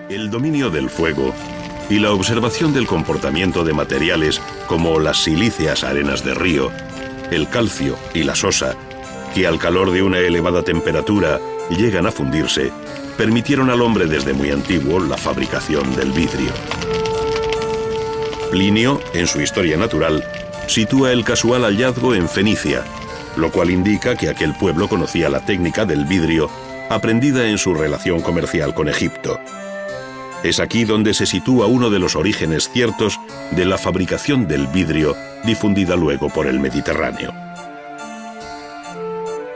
El dominio del fuego y la observación del comportamiento de materiales como las silíceas arenas de río, el calcio y la sosa, que al calor de una elevada temperatura llegan a fundirse, permitieron al hombre desde muy antiguo la fabricación del vidrio. Plinio, en su Historia Natural, sitúa el casual hallazgo en Fenicia, lo cual indica que aquel pueblo conocía la técnica del vidrio aprendida en su relación comercial con Egipto. Es aquí donde se sitúa uno de los orígenes ciertos de la fabricación del vidrio difundida luego por el Mediterráneo.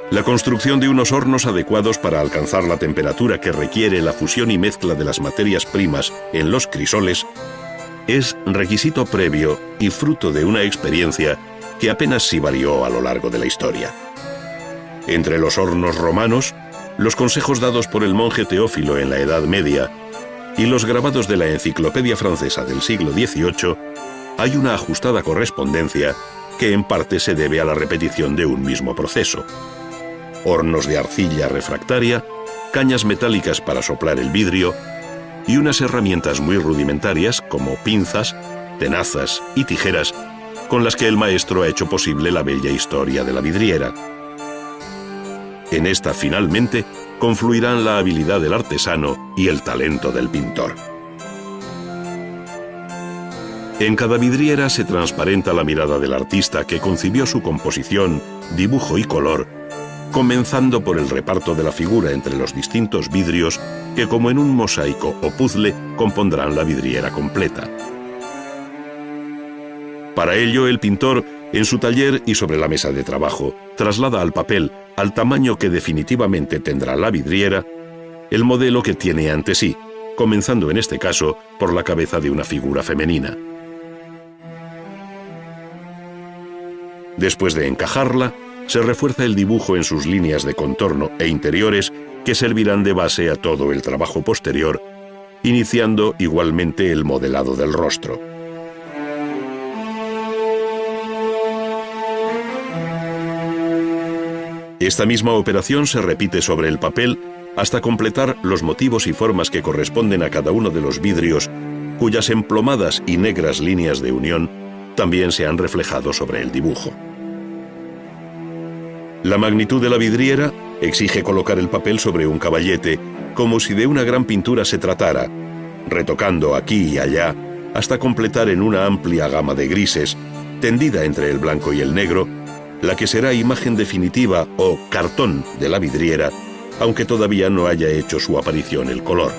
La construcción de unos hornos adecuados para alcanzar la temperatura que requiere la fusión y mezcla de las materias primas en los crisoles es requisito previo y fruto de una experiencia que apenas si varió a lo largo de la historia. Entre los hornos romanos, los consejos dados por el monje Teófilo en la Edad Media y los grabados de la Enciclopedia Francesa del siglo XVIII, hay una ajustada correspondencia que en parte se debe a la repetición de un mismo proceso. Hornos de arcilla refractaria, cañas metálicas para soplar el vidrio y unas herramientas muy rudimentarias como pinzas, tenazas y tijeras con las que el maestro ha hecho posible la bella historia de la vidriera. En esta, finalmente, confluirán la habilidad del artesano y el talento del pintor. En cada vidriera se transparenta la mirada del artista que concibió su composición, dibujo y color, comenzando por el reparto de la figura entre los distintos vidrios que, como en un mosaico o puzzle, compondrán la vidriera completa. Para ello, el pintor, en su taller y sobre la mesa de trabajo, traslada al papel, al tamaño que definitivamente tendrá la vidriera, el modelo que tiene ante sí, comenzando en este caso por la cabeza de una figura femenina. Después de encajarla, se refuerza el dibujo en sus líneas de contorno e interiores que servirán de base a todo el trabajo posterior, iniciando igualmente el modelado del rostro. Esta misma operación se repite sobre el papel hasta completar los motivos y formas que corresponden a cada uno de los vidrios, cuyas emplomadas y negras líneas de unión también se han reflejado sobre el dibujo. La magnitud de la vidriera exige colocar el papel sobre un caballete, como si de una gran pintura se tratara, retocando aquí y allá hasta completar en una amplia gama de grises, tendida entre el blanco y el negro, la que será imagen definitiva o cartón de la vidriera, aunque todavía no haya hecho su aparición el color.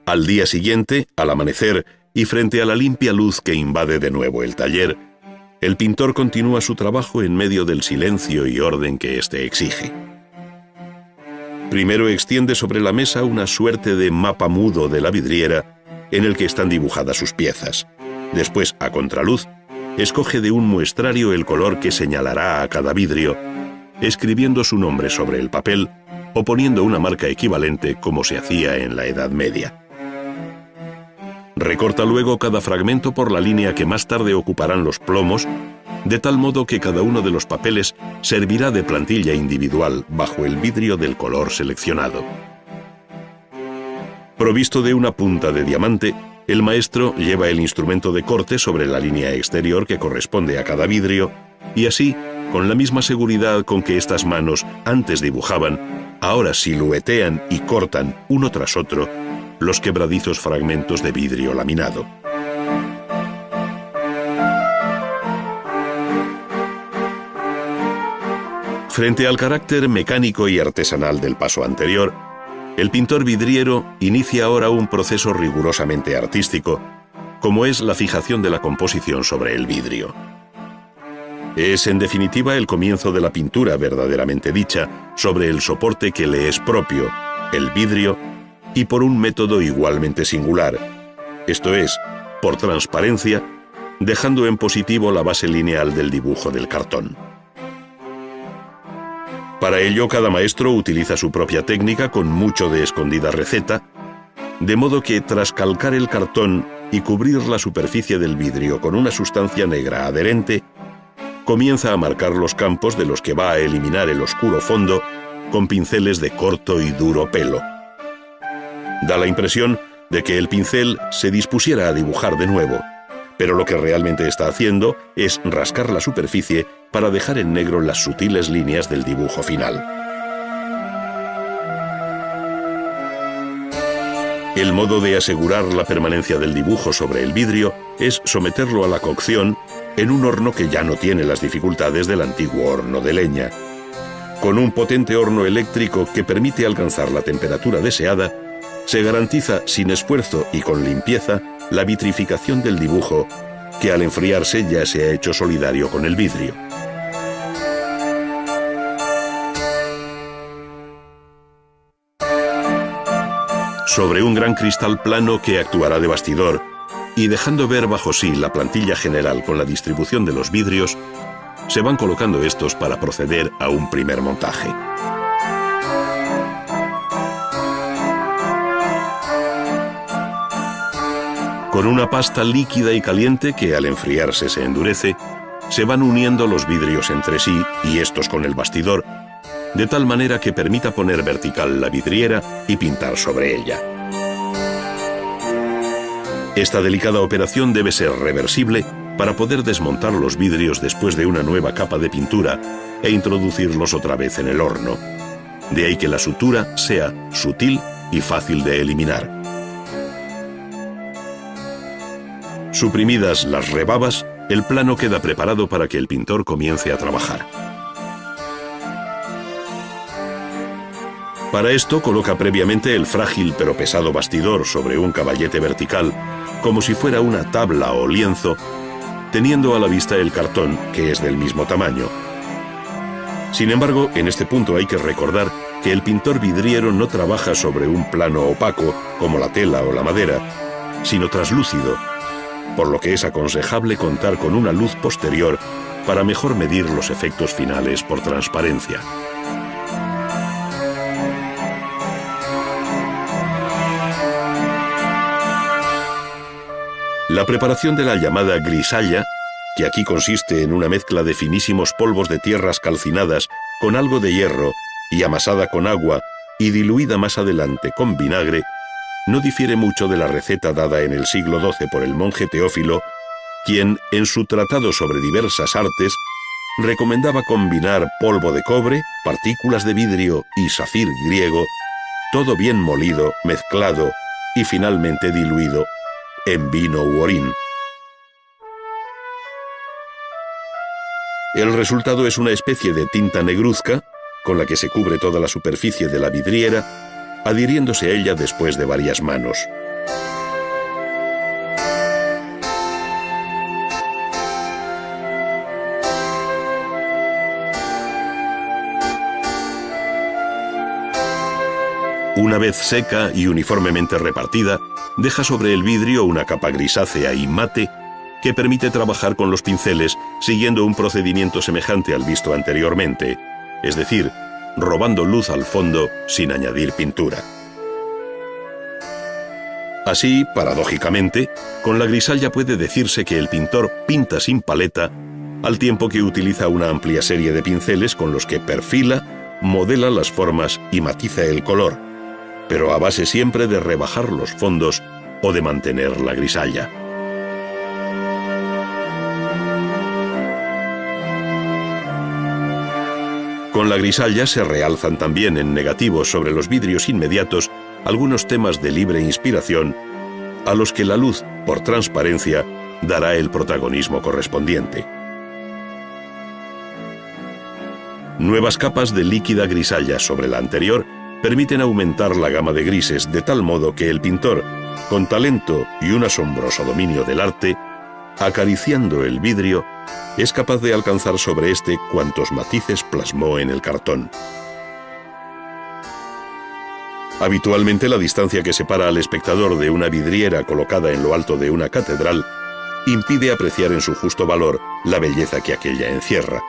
Al día siguiente, al amanecer y frente a la limpia luz que invade de nuevo el taller, el pintor continúa su trabajo en medio del silencio y orden que éste exige. Primero extiende sobre la mesa una suerte de mapa mudo de la vidriera en el que están dibujadas sus piezas. Después, a contraluz, escoge de un muestrario el color que señalará a cada vidrio, escribiendo su nombre sobre el papel o poniendo una marca equivalente como se hacía en la Edad Media. Recorta luego cada fragmento por la línea que más tarde ocuparán los plomos, de tal modo que cada uno de los papeles servirá de plantilla individual bajo el vidrio del color seleccionado. Provisto de una punta de diamante, el maestro lleva el instrumento de corte sobre la línea exterior que corresponde a cada vidrio y así, con la misma seguridad con que estas manos antes dibujaban, ahora siluetean y cortan uno tras otro los quebradizos fragmentos de vidrio laminado. Frente al carácter mecánico y artesanal del paso anterior, el pintor vidriero inicia ahora un proceso rigurosamente artístico, como es la fijación de la composición sobre el vidrio. Es, en definitiva, el comienzo de la pintura verdaderamente dicha sobre el soporte que le es propio, el vidrio, y por un método igualmente singular, esto es, por transparencia, dejando en positivo la base lineal del dibujo del cartón. Para ello, cada maestro utiliza su propia técnica con mucho de escondida receta, de modo que tras calcar el cartón y cubrir la superficie del vidrio con una sustancia negra adherente, comienza a marcar los campos de los que va a eliminar el oscuro fondo con pinceles de corto y duro pelo. Da la impresión de que el pincel se dispusiera a dibujar de nuevo, pero lo que realmente está haciendo es rascar la superficie para dejar en negro las sutiles líneas del dibujo final. El modo de asegurar la permanencia del dibujo sobre el vidrio es someterlo a la cocción en un horno que ya no tiene las dificultades del antiguo horno de leña. Con un potente horno eléctrico que permite alcanzar la temperatura deseada, se garantiza sin esfuerzo y con limpieza la vitrificación del dibujo, que al enfriarse ya se ha hecho solidario con el vidrio. Sobre un gran cristal plano que actuará de bastidor, y dejando ver bajo sí la plantilla general con la distribución de los vidrios, se van colocando estos para proceder a un primer montaje. Con una pasta líquida y caliente que al enfriarse se endurece, se van uniendo los vidrios entre sí y estos con el bastidor, de tal manera que permita poner vertical la vidriera y pintar sobre ella. Esta delicada operación debe ser reversible para poder desmontar los vidrios después de una nueva capa de pintura e introducirlos otra vez en el horno. De ahí que la sutura sea sutil y fácil de eliminar. Suprimidas las rebabas, el plano queda preparado para que el pintor comience a trabajar. Para esto coloca previamente el frágil pero pesado bastidor sobre un caballete vertical, como si fuera una tabla o lienzo, teniendo a la vista el cartón, que es del mismo tamaño. Sin embargo, en este punto hay que recordar que el pintor vidriero no trabaja sobre un plano opaco, como la tela o la madera, sino traslúcido, por lo que es aconsejable contar con una luz posterior para mejor medir los efectos finales por transparencia. La preparación de la llamada grisalla, que aquí consiste en una mezcla de finísimos polvos de tierras calcinadas con algo de hierro y amasada con agua y diluida más adelante con vinagre, no difiere mucho de la receta dada en el siglo XII por el monje Teófilo, quien, en su tratado sobre diversas artes, recomendaba combinar polvo de cobre, partículas de vidrio y safir griego, todo bien molido, mezclado y finalmente diluido en vino u orín. El resultado es una especie de tinta negruzca, con la que se cubre toda la superficie de la vidriera, adhiriéndose a ella después de varias manos. Una vez seca y uniformemente repartida, deja sobre el vidrio una capa grisácea y mate que permite trabajar con los pinceles siguiendo un procedimiento semejante al visto anteriormente, es decir, robando luz al fondo sin añadir pintura. Así, paradójicamente, con la grisalla puede decirse que el pintor pinta sin paleta, al tiempo que utiliza una amplia serie de pinceles con los que perfila, modela las formas y matiza el color, pero a base siempre de rebajar los fondos o de mantener la grisalla. Con la grisalla se realzan también en negativo sobre los vidrios inmediatos algunos temas de libre inspiración a los que la luz, por transparencia, dará el protagonismo correspondiente. Nuevas capas de líquida grisalla sobre la anterior permiten aumentar la gama de grises de tal modo que el pintor, con talento y un asombroso dominio del arte, acariciando el vidrio, es capaz de alcanzar sobre este cuantos matices plasmó en el cartón. Habitualmente la distancia que separa al espectador de una vidriera colocada en lo alto de una catedral impide apreciar en su justo valor la belleza que aquella encierra.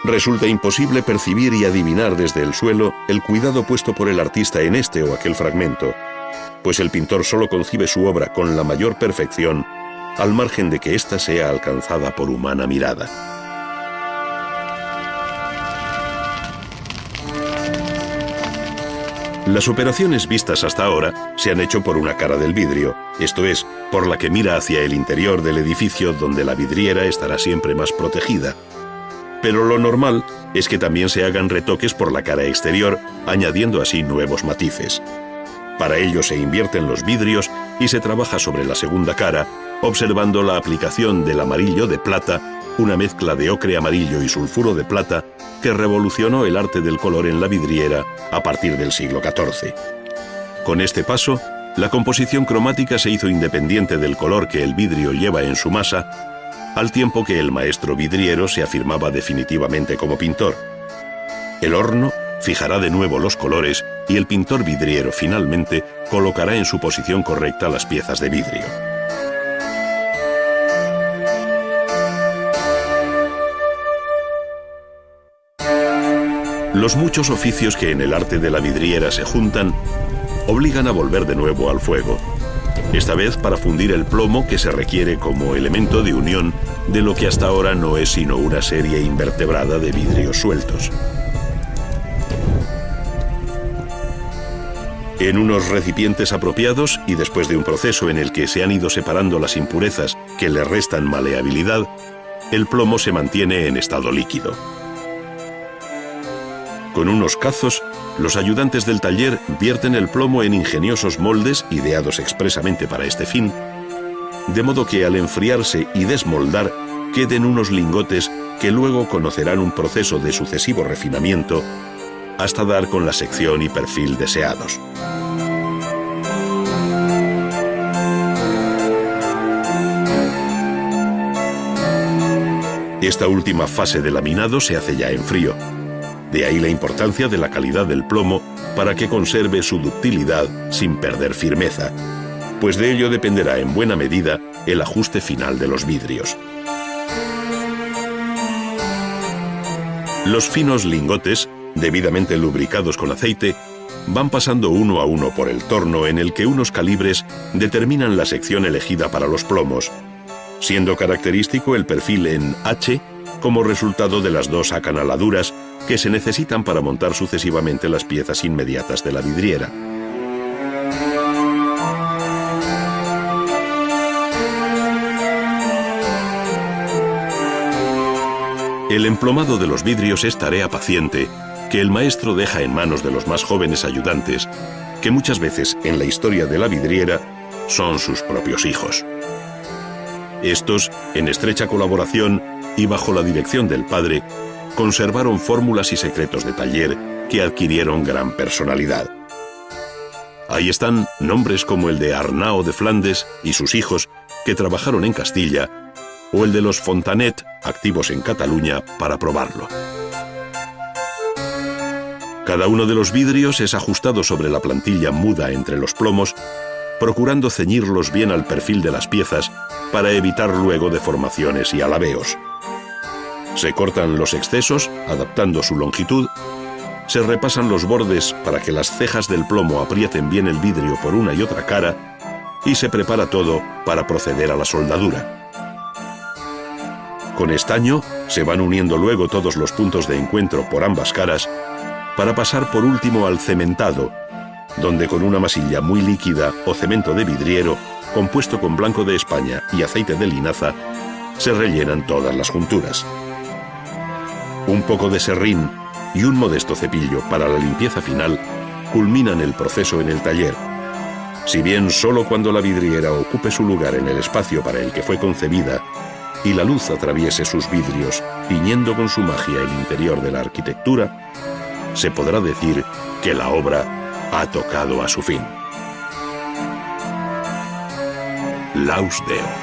Resulta imposible percibir y adivinar desde el suelo el cuidado puesto por el artista en este o aquel fragmento, pues el pintor solo concibe su obra con la mayor perfección, al margen de que ésta sea alcanzada por humana mirada. Las operaciones vistas hasta ahora se han hecho por una cara del vidrio, esto es, por la que mira hacia el interior del edificio donde la vidriera estará siempre más protegida. Pero lo normal es que también se hagan retoques por la cara exterior, añadiendo así nuevos matices. Para ello se invierten los vidrios y se trabaja sobre la segunda cara, observando la aplicación del amarillo de plata, una mezcla de ocre amarillo y sulfuro de plata que revolucionó el arte del color en la vidriera a partir del siglo XIV. Con este paso, la composición cromática se hizo independiente del color que el vidrio lleva en su masa, al tiempo que el maestro vidriero se afirmaba definitivamente como pintor. El horno fijará de nuevo los colores y el pintor vidriero finalmente colocará en su posición correcta las piezas de vidrio. Los muchos oficios que en el arte de la vidriera se juntan obligan a volver de nuevo al fuego, esta vez para fundir el plomo que se requiere como elemento de unión de lo que hasta ahora no es sino una serie invertebrada de vidrios sueltos. En unos recipientes apropiados y después de un proceso en el que se han ido separando las impurezas que le restan maleabilidad, el plomo se mantiene en estado líquido. Con unos cazos, los ayudantes del taller vierten el plomo en ingeniosos moldes ideados expresamente para este fin, de modo que al enfriarse y desmoldar queden unos lingotes que luego conocerán un proceso de sucesivo refinamiento hasta dar con la sección y perfil deseados. Esta última fase de laminado se hace ya en frío. De ahí la importancia de la calidad del plomo para que conserve su ductilidad sin perder firmeza, pues de ello dependerá en buena medida el ajuste final de los vidrios. Los finos lingotes, debidamente lubricados con aceite, van pasando uno a uno por el torno en el que unos calibres determinan la sección elegida para los plomos, siendo característico el perfil en H como resultado de las dos acanaladuras que se necesitan para montar sucesivamente las piezas inmediatas de la vidriera. El emplomado de los vidrios es tarea paciente que el maestro deja en manos de los más jóvenes ayudantes, que muchas veces en la historia de la vidriera son sus propios hijos. Estos, en estrecha colaboración y bajo la dirección del padre, conservaron fórmulas y secretos de taller que adquirieron gran personalidad. Ahí están nombres como el de Arnau de Flandes y sus hijos, que trabajaron en Castilla, o el de los Fontanet, activos en Cataluña, para probarlo. Cada uno de los vidrios es ajustado sobre la plantilla muda entre los plomos, procurando ceñirlos bien al perfil de las piezas para evitar luego deformaciones y alabeos. Se cortan los excesos, adaptando su longitud, se repasan los bordes para que las cejas del plomo aprieten bien el vidrio por una y otra cara y se prepara todo para proceder a la soldadura. Con estaño se van uniendo luego todos los puntos de encuentro por ambas caras para pasar por último al cementado, donde con una masilla muy líquida o cemento de vidriero, compuesto con blanco de España y aceite de linaza, se rellenan todas las junturas. Un poco de serrín y un modesto cepillo para la limpieza final culminan el proceso en el taller. Si bien solo cuando la vidriera ocupe su lugar en el espacio para el que fue concebida y la luz atraviese sus vidrios, tiñendo con su magia el interior de la arquitectura, se podrá decir que la obra ha tocado a su fin. Laus Deo.